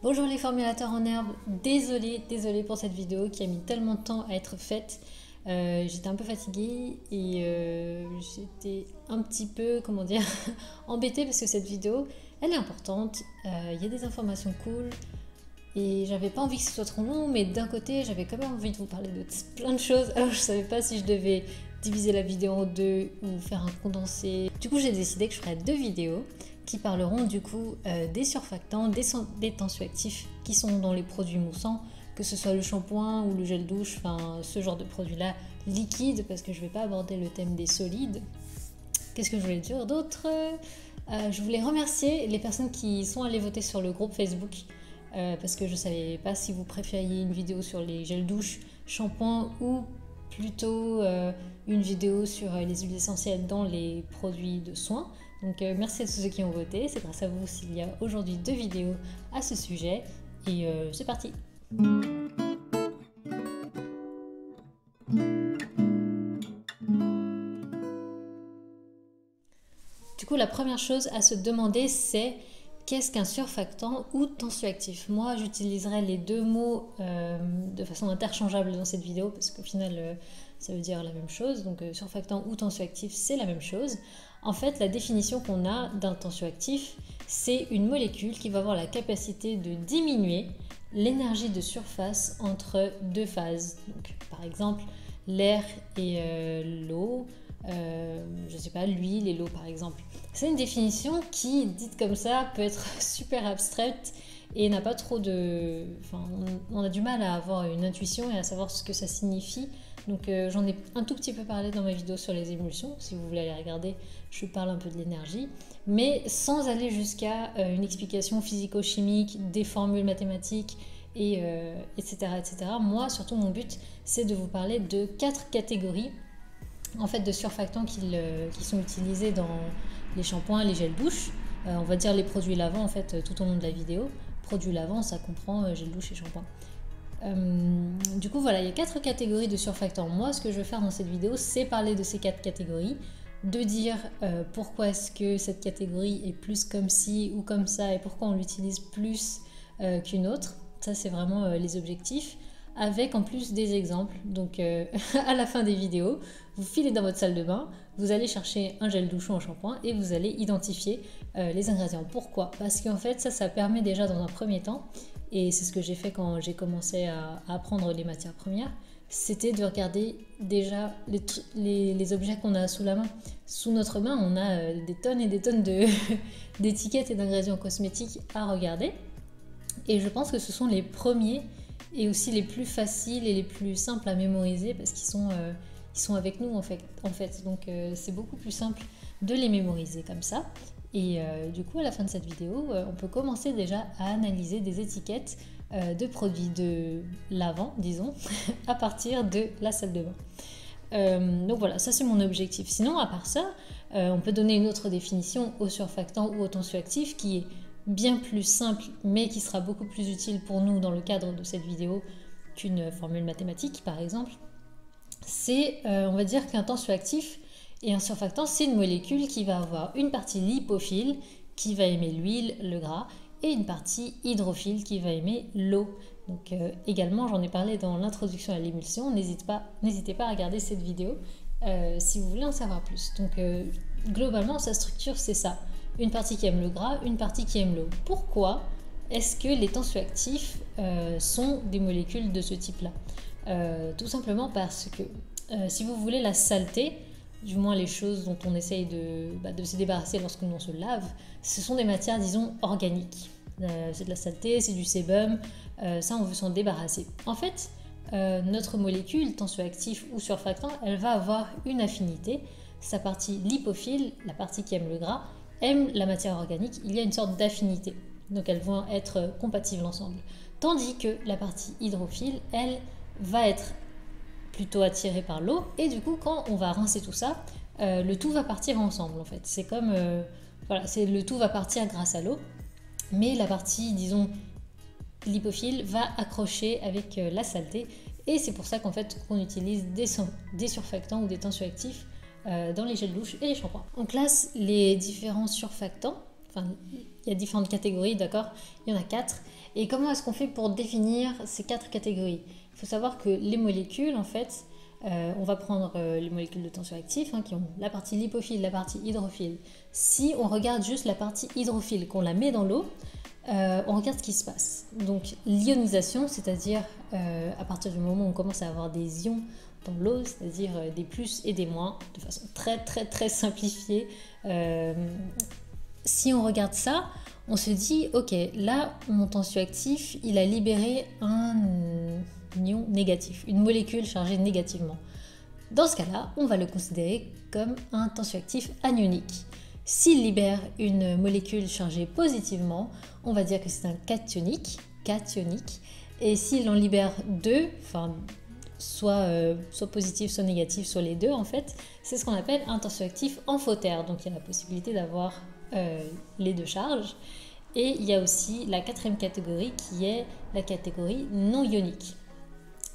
Bonjour les formulateurs en herbe, désolée pour cette vidéo qui a mis tellement de temps à être faite. J'étais un peu fatiguée et j'étais un petit peu, comment dire, embêtée parce que cette vidéo, elle est importante, il y a des informations cool et j'avais pas envie que ce soit trop long, mais d'un côté j'avais quand même envie de vous parler de plein de choses, alors je savais pas si je devais diviser la vidéo en deux ou faire un condensé. Du coup j'ai décidé que je ferais deux vidéos qui parleront du coup des surfactants, des tensioactifs qui sont dans les produits moussants, que ce soit le shampoing ou le gel douche, enfin ce genre de produits-là liquides, parce que je ne vais pas aborder le thème des solides. Qu'est-ce que je voulais dire d'autre? Je voulais remercier les personnes qui sont allées voter sur le groupe Facebook, parce que je ne savais pas si vous préfériez une vidéo sur les gels douche, shampoing ou plutôt une vidéo sur les huiles essentielles dans les produits de soins. Donc merci à tous ceux qui ont voté, c'est grâce à vous s'il y a aujourd'hui deux vidéos à ce sujet et c'est parti. Du coup la première chose à se demander c'est qu'est-ce qu'un surfactant ou tensioactif? Moi j'utiliserai les deux mots de façon interchangeable dans cette vidéo parce qu'au final ça veut dire la même chose, donc surfactant ou tensioactif c'est la même chose. En fait, la définition qu'on a d'un tensioactif, c'est une molécule qui va avoir la capacité de diminuer l'énergie de surface entre deux phases. Donc, par exemple, l'air et l'eau, je ne sais pas, l'huile et l'eau par exemple. C'est une définition qui, dite comme ça, peut être super abstraite et n'a pas trop de... Enfin, on a du mal à avoir une intuition et à savoir ce que ça signifie. Donc j'en ai un tout petit peu parlé dans ma vidéo sur les émulsions, si vous voulez aller regarder, je parle un peu de l'énergie, mais sans aller jusqu'à une explication physico-chimique, des formules mathématiques, etc., etc. Moi, surtout, mon but, c'est de vous parler de 4 catégories en fait, de surfactants qui sont utilisés dans les shampoings, les gels douche, on va dire les produits lavants en fait tout au long de la vidéo. Produits lavants, ça comprend gel douche et shampoing. Du coup voilà, il y a 4 catégories de surfactants. Moi ce que je vais faire dans cette vidéo c'est parler de ces 4 catégories, de dire pourquoi est-ce que cette catégorie est plus comme ci ou comme ça et pourquoi on l'utilise plus qu'une autre. Ça c'est vraiment les objectifs, avec en plus des exemples. Donc à la fin des vidéos, vous filez dans votre salle de bain, vous allez chercher un gel douche ou un shampoing et vous allez identifier les ingrédients. Pourquoi? Parce qu'en fait ça permet déjà dans un premier temps, et c'est ce que j'ai fait quand j'ai commencé à apprendre les matières premières, c'était de regarder déjà les objets qu'on a sous la main. Sous notre main, on a des tonnes et des tonnes d'étiquettes et d'ingrédients cosmétiques à regarder. Et je pense que ce sont les premiers et aussi les plus faciles et les plus simples à mémoriser parce qu'ils sont avec nous en fait. Donc c'est beaucoup plus simple de les mémoriser comme ça. Et du coup, à la fin de cette vidéo, on peut commencer déjà à analyser des étiquettes de produits de lavant, disons, à partir de la salle de bain. Donc voilà, ça c'est mon objectif. Sinon, à part ça, on peut donner une autre définition au surfactant ou au tensioactif qui est bien plus simple, mais qui sera beaucoup plus utile pour nous dans le cadre de cette vidéo qu'une formule mathématique, par exemple. C'est, on va dire qu'un tensioactif et un surfactant, c'est une molécule qui va avoir une partie lipophile qui va aimer l'huile, le gras, et une partie hydrophile qui va aimer l'eau. Donc également, j'en ai parlé dans l'introduction à l'émulsion, n'hésitez pas à regarder cette vidéo si vous voulez en savoir plus. Donc globalement, sa structure, c'est ça. Une partie qui aime le gras, une partie qui aime l'eau. Pourquoi est-ce que les tensioactifs sont des molécules de ce type-là? Tout simplement parce que si vous voulez la saleté, du moins les choses dont on essaye de se débarrasser lorsque l'on se lave, ce sont des matières, disons, organiques. C'est de la saleté, c'est du sébum, ça on veut s'en débarrasser. En fait, notre molécule, tensioactif ou surfactant, elle va avoir une affinité. Sa partie lipophile, la partie qui aime le gras, aime la matière organique, il y a une sorte d'affinité. Donc elles vont être compatibles ensemble. Tandis que la partie hydrophile, elle, va être plutôt attirée par l'eau, et du coup quand on va rincer tout ça, le tout va partir ensemble en fait. C'est comme, voilà, le tout va partir grâce à l'eau, mais la partie, disons, lipophile va accrocher avec la saleté, et c'est pour ça qu'en fait on utilise des surfactants ou des tensioactifs dans les gels douche et les shampoings. On classe les différents surfactants enfin, il y a différentes catégories, d'accord? Il y en a 4. Et comment est-ce qu'on fait pour définir ces 4 catégories? Il faut savoir que les molécules, en fait, on va prendre les molécules de tensioactifs qui ont la partie lipophile, la partie hydrophile. Si on regarde juste la partie hydrophile, qu'on la met dans l'eau, on regarde ce qui se passe. Donc l'ionisation, c'est-à-dire à partir du moment où on commence à avoir des ions dans l'eau, c'est-à-dire des plus et des moins, de façon très très très simplifiée. Si on regarde ça, on se dit, ok, là, mon tensioactif, il a libéré un ion négatif, une molécule chargée négativement. Dans ce cas-là, on va le considérer comme un tensioactif anionique. S'il libère une molécule chargée positivement, on va dire que c'est un cationique. Et s'il en libère 2, enfin, soit positif, soit négatif, soit les deux en fait, c'est ce qu'on appelle un tensioactif amphotère. Donc il y a la possibilité d'avoir les 2 charges. Et il y a aussi la 4e catégorie qui est la catégorie non ionique.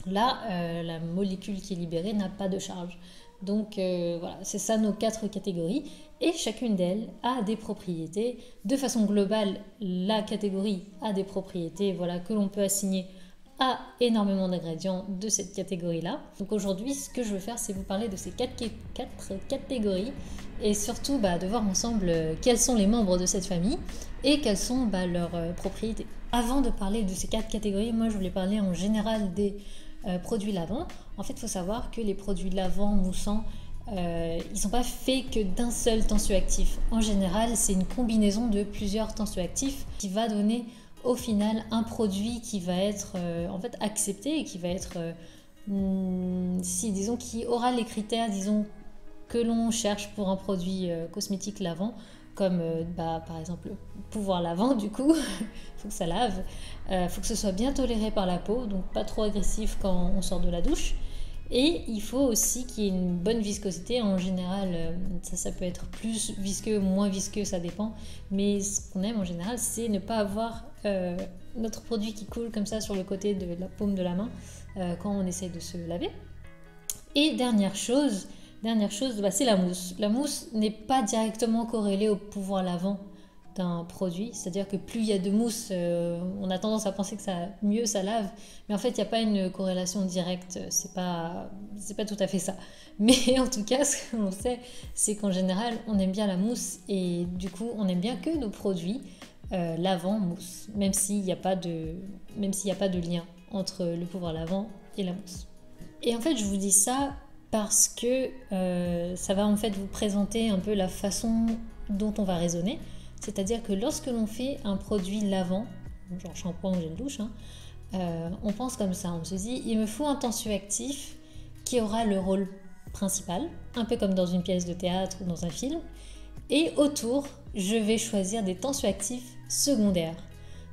Là, la molécule qui est libérée n'a pas de charge. Donc voilà, c'est ça nos 4 catégories. Et chacune d'elles a des propriétés. De façon globale, la catégorie a des propriétés que l'on peut assigner à énormément d'ingrédients de cette catégorie-là. Donc aujourd'hui, ce que je veux faire, c'est vous parler de ces 4 catégories et surtout de voir ensemble quels sont les membres de cette famille et quelles sont leurs propriétés. Avant de parler de ces 4 catégories, moi je voulais parler en général des produits lavants. En fait, il faut savoir que les produits lavants, moussants, ils ne sont pas faits que d'un seul tensioactif. En général, c'est une combinaison de plusieurs tensioactifs qui va donner au final un produit qui va être en fait accepté et qui va être qui aura les critères que l'on cherche pour un produit cosmétique lavant, comme par exemple pouvoir lavant du coup. Faut que ça lave, faut que ce soit bien toléré par la peau, donc pas trop agressif quand on sort de la douche. Et il faut aussi qu'il y ait une bonne viscosité. En général, ça peut être plus visqueux, moins visqueux, ça dépend. Mais ce qu'on aime en général, c'est ne pas avoir notre produit qui coule comme ça sur le côté de la paume de la main quand on essaie de se laver. Et dernière chose, c'est la mousse. La mousse n'est pas directement corrélée au pouvoir lavant d'un produit, c'est-à-dire que plus il y a de mousse, on a tendance à penser que mieux ça lave, mais en fait il n'y a pas une corrélation directe, c'est pas tout à fait ça. Mais en tout cas, ce que l'on sait, c'est qu'en général on aime bien la mousse et du coup on aime bien que nos produits lavant mousse, même s'il n'y a pas de lien entre le pouvoir lavant et la mousse. Et en fait je vous dis ça parce que ça va en fait vous présenter un peu la façon dont on va raisonner. C'est-à-dire que lorsque l'on fait un produit lavant, genre shampoing ou gel douche, on pense comme ça, on se dit il me faut un tensioactif qui aura le rôle principal, un peu comme dans une pièce de théâtre ou dans un film, et autour je vais choisir des tensioactifs secondaires.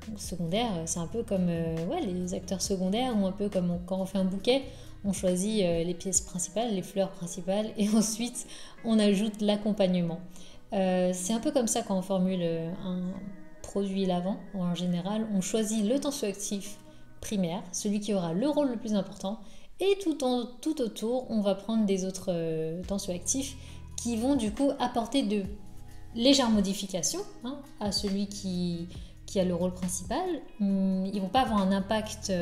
Donc, secondaires, c'est un peu comme les acteurs secondaires, ou un peu comme quand on fait un bouquet, on choisit les pièces principales, les fleurs principales, et ensuite on ajoute l'accompagnement. C'est un peu comme ça quand on formule un produit lavant. En général, on choisit le tensioactif primaire, celui qui aura le rôle le plus important, et tout autour, on va prendre des autres tensioactifs qui vont du coup apporter de légères modifications à celui qui a le rôle principal. Ils vont pas avoir un impact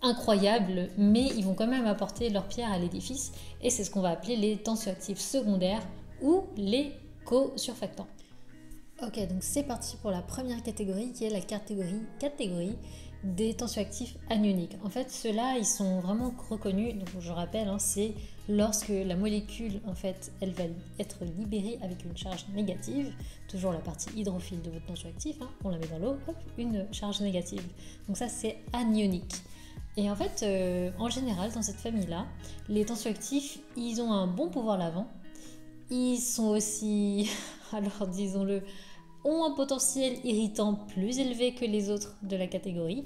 incroyable, mais ils vont quand même apporter leur pierre à l'édifice, et c'est ce qu'on va appeler les tensioactifs secondaires ou les co-surfactants. Ok, donc c'est parti pour la première catégorie qui est la catégorie des tensioactifs anioniques. En fait, ceux-là, ils sont vraiment reconnus, donc je rappelle, c'est lorsque la molécule, en fait, elle va être libérée avec une charge négative, toujours la partie hydrophile de votre tensioactif, on la met dans l'eau, hop, une charge négative. Donc ça, c'est anionique. Et en fait, en général, dans cette famille-là, les tensioactifs, ils ont un bon pouvoir lavant. Ils sont aussi, alors disons-le, ont un potentiel irritant plus élevé que les autres de la catégorie,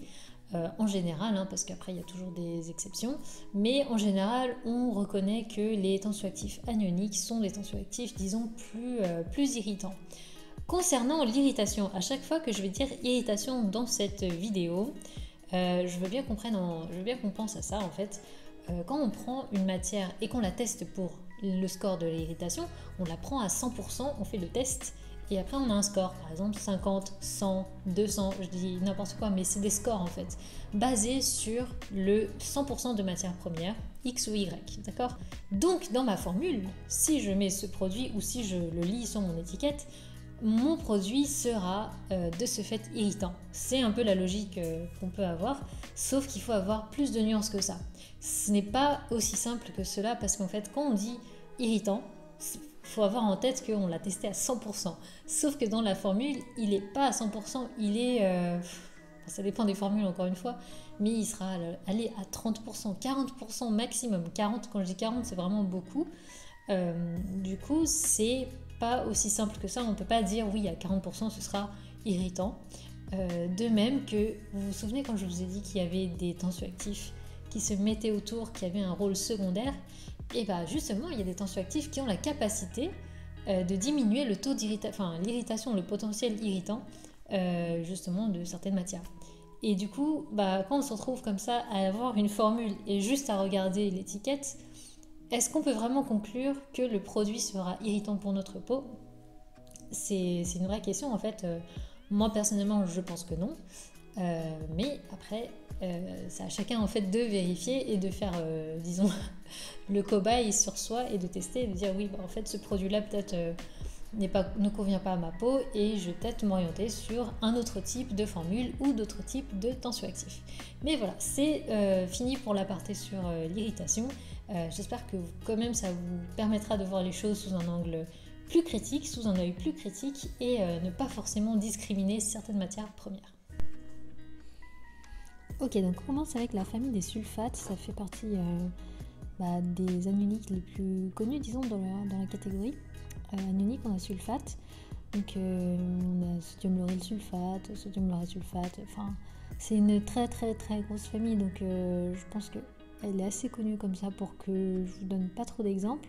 en général, parce qu'après il y a toujours des exceptions, mais en général on reconnaît que les tensioactifs anioniques sont des tensioactifs, disons, plus irritants. Concernant l'irritation, à chaque fois que je vais dire irritation dans cette vidéo, je veux bien qu'on pense à ça en fait. Quand on prend une matière et qu'on la teste pour le score de l'irritation, on la prend à 100%, on fait le test Et après, on a un score, par exemple 50, 100, 200, je dis n'importe quoi, mais c'est des scores en fait, basés sur le 100% de matière première, X ou Y, d'accord? Donc, dans ma formule, si je mets ce produit ou si je le lis sur mon étiquette, mon produit sera de ce fait irritant. C'est un peu la logique qu'on peut avoir, sauf qu'il faut avoir plus de nuances que ça. Ce n'est pas aussi simple que cela, parce qu'en fait, quand on dit irritant, il faut avoir en tête qu'on l'a testé à 100%. Sauf que dans la formule, il n'est pas à 100%, il est... ça dépend des formules encore une fois, mais il sera allé à 30%, 40% maximum. 40, quand je dis 40, c'est vraiment beaucoup. Du coup, c'est pas aussi simple que ça. On ne peut pas dire oui, à 40%, ce sera irritant. De même que, vous vous souvenez quand je vous ai dit qu'il y avait des tensioactifs qui se mettaient autour, qui avaient un rôle secondaire, et bien justement, il y a des tensioactifs qui ont la capacité de diminuer le taux d'irritation, enfin l'irritation, le potentiel irritant justement de certaines matières. Et du coup, quand on se retrouve comme ça à avoir une formule et juste à regarder l'étiquette, est-ce qu'on peut vraiment conclure que le produit sera irritant pour notre peau? C'est une vraie question en fait. Moi personnellement, je pense que non. Mais après, c'est à chacun en fait de vérifier et de faire, disons, le cobaye sur soi et de tester et de dire oui, en fait, ce produit-là peut-être ne convient pas à ma peau et je vais peut-être m'orienter sur un autre type de formule ou d'autres types de tensioactifs. Mais voilà, c'est fini pour l'aparté sur l'irritation. J'espère que quand même ça vous permettra de voir les choses sous un angle plus critique, sous un œil plus critique et ne pas forcément discriminer certaines matières premières. Ok, donc on commence avec la famille des sulfates. Ça fait partie des anioniques les plus connus, disons, dans la catégorie. Anionique, on a sulfate. Donc on a sodium lauryl sulfate, sodium lauryl sulfate. Enfin, c'est une très très très grosse famille. Donc je pense qu'elle est assez connue comme ça pour que je vous donne pas trop d'exemples.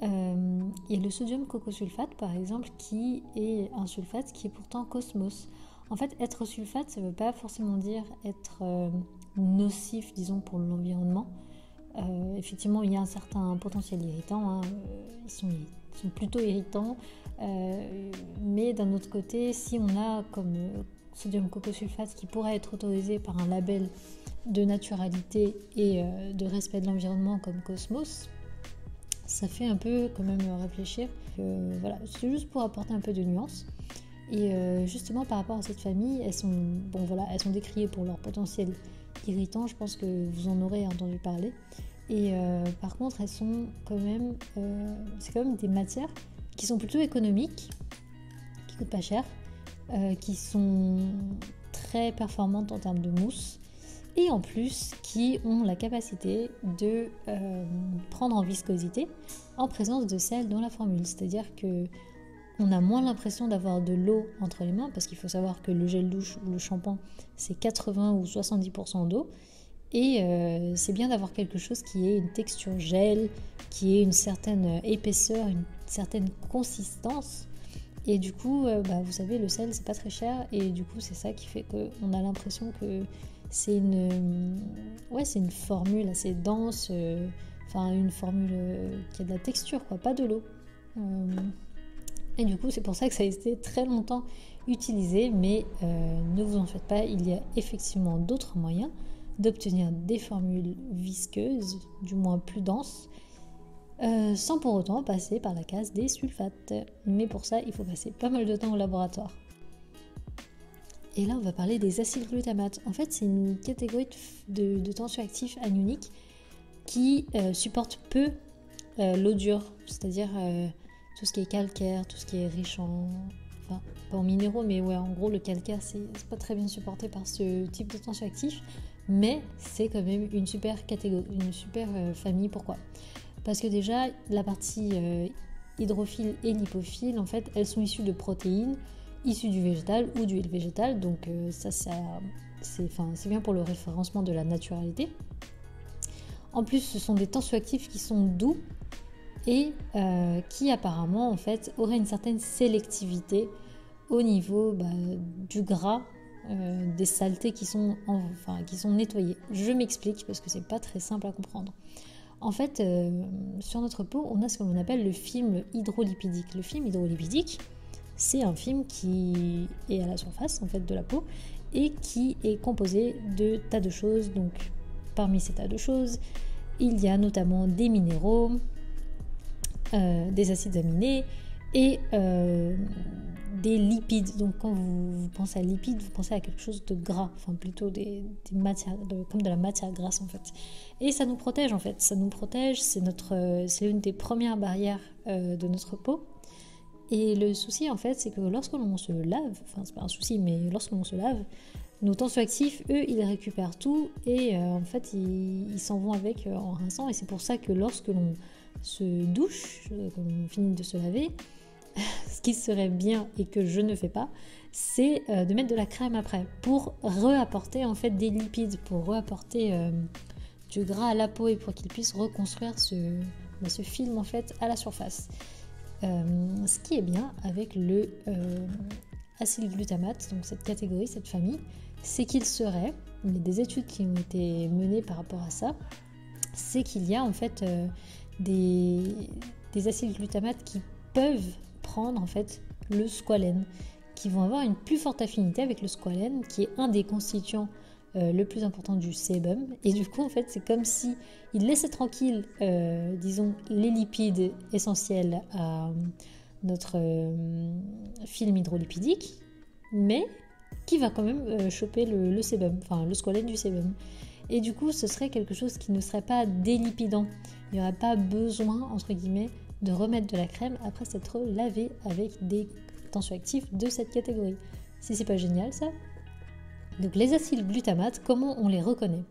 Il y a le sodium cocosulfate par exemple, qui est un sulfate qui est pourtant cosmos. En fait, être sulfate, ça ne veut pas forcément dire être nocif, disons, pour l'environnement. Effectivement, il y a un certain potentiel irritant, ils sont plutôt irritants, mais d'un autre côté, si on a comme sodium cocosulfate qui pourrait être autorisé par un label de naturalité et de respect de l'environnement comme Cosmos, ça fait un peu quand même réfléchir. Voilà, c'est juste pour apporter un peu de nuance. Et justement par rapport à cette famille, elles sont décriées pour leur potentiel irritant, je pense que vous en aurez entendu parler. Et par contre, elles sont quand même, c'est quand même des matières qui sont plutôt économiques, qui coûtent pas cher, qui sont très performantes en termes de mousse, et en plus qui ont la capacité de prendre en viscosité en présence de sel dans la formule. C'est-à-dire que on a moins l'impression d'avoir de l'eau entre les mains, parce qu'il faut savoir que le gel douche ou le shampoing, c'est 80 ou 70% d'eau. Et c'est bien d'avoir quelque chose qui ait une texture gel, qui ait une certaine épaisseur, une certaine consistance. Et du coup, vous savez, le sel, c'est pas très cher. Et du coup, c'est ça qui fait qu'on a l'impression que c'est une formule assez dense, une formule qui a de la texture, quoi, pas de l'eau. Et du coup, c'est pour ça que ça a été très longtemps utilisé, mais ne vous en faites pas, il y a effectivement d'autres moyens d'obtenir des formules visqueuses, du moins plus denses, sans pour autant passer par la case des sulfates. Mais pour ça, il faut passer pas mal de temps au laboratoire. Et là, on va parler des acylglutamates. En fait, c'est une catégorie de tensioactifs anioniques qui supportent peu l'eau dure, c'est-à-dire tout ce qui est calcaire, tout ce qui est riche pas en minéraux, mais ouais, en gros, le calcaire, c'est pas très bien supporté par ce type de tensioactif, mais c'est quand même une super catégorie, une super famille. Pourquoi ? Parce que déjà, la partie hydrophile et lipophile, en fait, elles sont issues de protéines issues du végétal ou d'huile végétale, donc c'est bien pour le référencement de la naturalité. En plus, ce sont des tensioactifs qui sont doux et qui apparemment en fait auraient une certaine sélectivité au niveau du gras, des saletés qui sont nettoyées. Je m'explique parce que c'est pas très simple à comprendre. En fait, sur notre peau, on a ce que l'on appelle le film hydrolipidique. Le film hydrolipidique, c'est un film qui est à la surface en fait de la peau et qui est composé de tas de choses. Donc parmi ces tas de choses, il y a notamment des minéraux, des acides aminés et des lipides. Donc quand vous pensez à lipides, vous pensez à quelque chose de gras, enfin plutôt des matières, comme de la matière grasse en fait. Et ça nous protège en fait, ça nous protège, c'est l'une des premières barrières de notre peau. Et le souci en fait, c'est que lorsque l'on se lave, enfin c'est pas un souci, mais lorsque l'on se lave, nos tensioactifs, eux, ils récupèrent tout et en fait ils s'en vont avec en rinçant. Et c'est pour ça que lorsque l'on se douche, quand on finit de se laver, ce qui serait bien et que je ne fais pas, c'est de mettre de la crème après pour réapporter en fait des lipides, pour réapporter du gras à la peau et pour qu'il puisse reconstruire ce film en fait à la surface. Ce qui est bien avec le acylglutamate, donc cette catégorie, cette famille, c'est qu'il serait, il y a des études qui ont été menées par rapport à ça, c'est qu'il y a en fait des acylglutamates qui peuvent prendre en fait le squalène, qui vont avoir une plus forte affinité avec le squalène, qui est un des constituants le plus important du sébum. Et du coup en fait c'est comme si il laissait tranquille disons les lipides essentiels à notre film hydrolipidique, mais qui va quand même choper le sébum, enfin le squalène du sébum. Et du coup ce serait quelque chose qui ne serait pas délipidant, il n'y aurait pas besoin entre guillemets de remettre de la crème après s'être lavé avec des tensioactifs de cette catégorie. Si c'est pas génial ça. Donc les acylglutamates, comment on les reconnaît?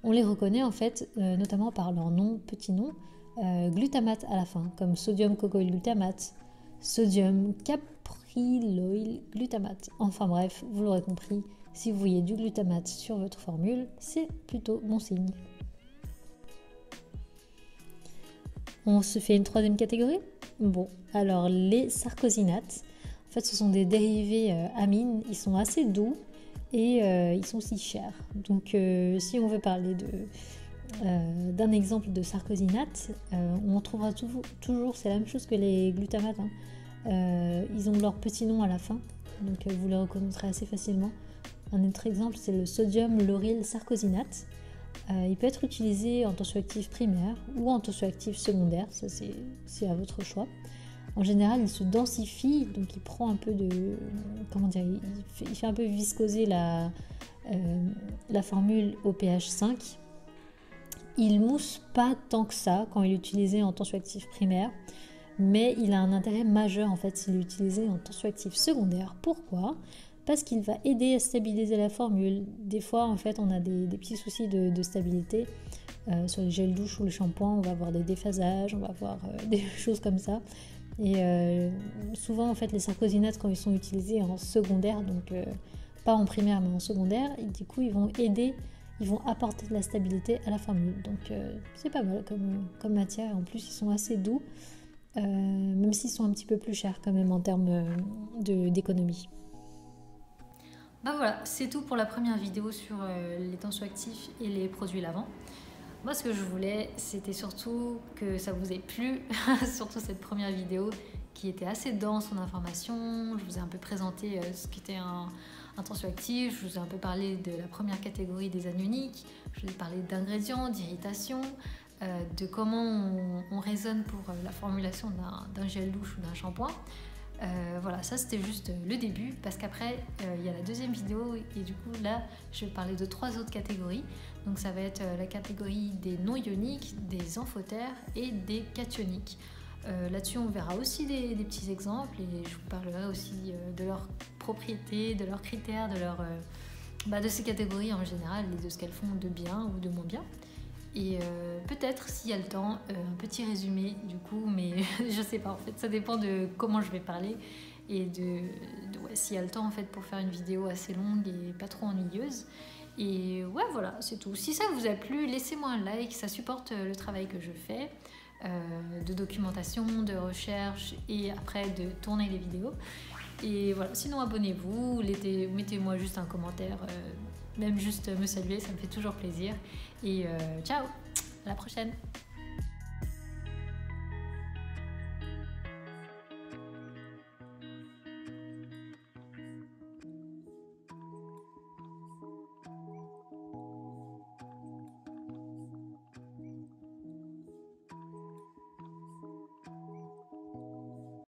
On les reconnaît en fait notamment par leur nom, petit nom, glutamate à la fin, comme sodium cocoyl glutamate, sodium capryloyl glutamate. Enfin bref, vous l'aurez compris, si vous voyez du glutamate sur votre formule, c'est plutôt bon signe. On se fait une troisième catégorie? Bon, alors les sarcosinates, en fait ce sont des dérivés amines, ils sont assez doux et ils sont si chers. Donc si on veut parler d'un exemple de sarcosinate, on trouvera toujours, c'est la même chose que les glutamates, hein. Ils ont leur petit nom à la fin, donc vous les reconnaîtrez assez facilement. Un autre exemple, c'est le sodium lauryl sarcosinate. Il peut être utilisé en tensioactif primaire ou en tensioactif secondaire, ça c'est à votre choix. En général, il se densifie, donc il prend un peu de... Comment dire, il fait un peu viscoser la formule au pH 5. Il mousse pas tant que ça quand il est utilisé en tensioactif primaire, mais il a un intérêt majeur en fait s'il est utilisé en tensioactif secondaire. Pourquoi ? Parce qu'il va aider à stabiliser la formule. Des fois, en fait, on a des petits soucis de stabilité. Sur les gels douche ou les shampoings, on va avoir des déphasages, on va avoir des choses comme ça. Et souvent, en fait, les sarcosinates, quand ils sont utilisés en secondaire, donc pas en primaire, mais en secondaire, et du coup, ils vont aider, ils vont apporter de la stabilité à la formule. Donc, c'est pas mal comme matière. En plus, ils sont assez doux, même s'ils sont un petit peu plus chers quand même en termes d'économie. Ben voilà, c'est tout pour la première vidéo sur les tensioactifs et les produits lavants. Moi, ce que je voulais, c'était surtout que ça vous ait plu, surtout cette première vidéo qui était assez dense en informations. Je vous ai un peu présenté ce qu'était un tensioactif, je vous ai un peu parlé de la première catégorie des anioniques, je vous ai parlé d'ingrédients, d'irritation, de comment on raisonne pour la formulation d'un gel douche ou d'un shampoing. Voilà, ça c'était juste le début parce qu'après il y a la deuxième vidéo et du coup là je vais parler de 3 autres catégories. Donc ça va être la catégorie des non ioniques, des amphotères et des cationiques. Là-dessus on verra aussi des petits exemples et je vous parlerai aussi de leurs propriétés, de leurs critères, de ces catégories en général et de ce qu'elles font de bien ou de moins bien. Et peut-être s'il y a le temps, un petit résumé du coup, mais je sais pas en fait, ça dépend de comment je vais parler et s'il y a le temps en fait pour faire une vidéo assez longue et pas trop ennuyeuse. Et ouais voilà, c'est tout. Si ça vous a plu, laissez-moi un like, ça supporte le travail que je fais de documentation, de recherche et après de tourner les vidéos. Et voilà, sinon abonnez-vous, mettez-moi juste un commentaire, même juste me saluer, ça me fait toujours plaisir. Et ciao, à la prochaine!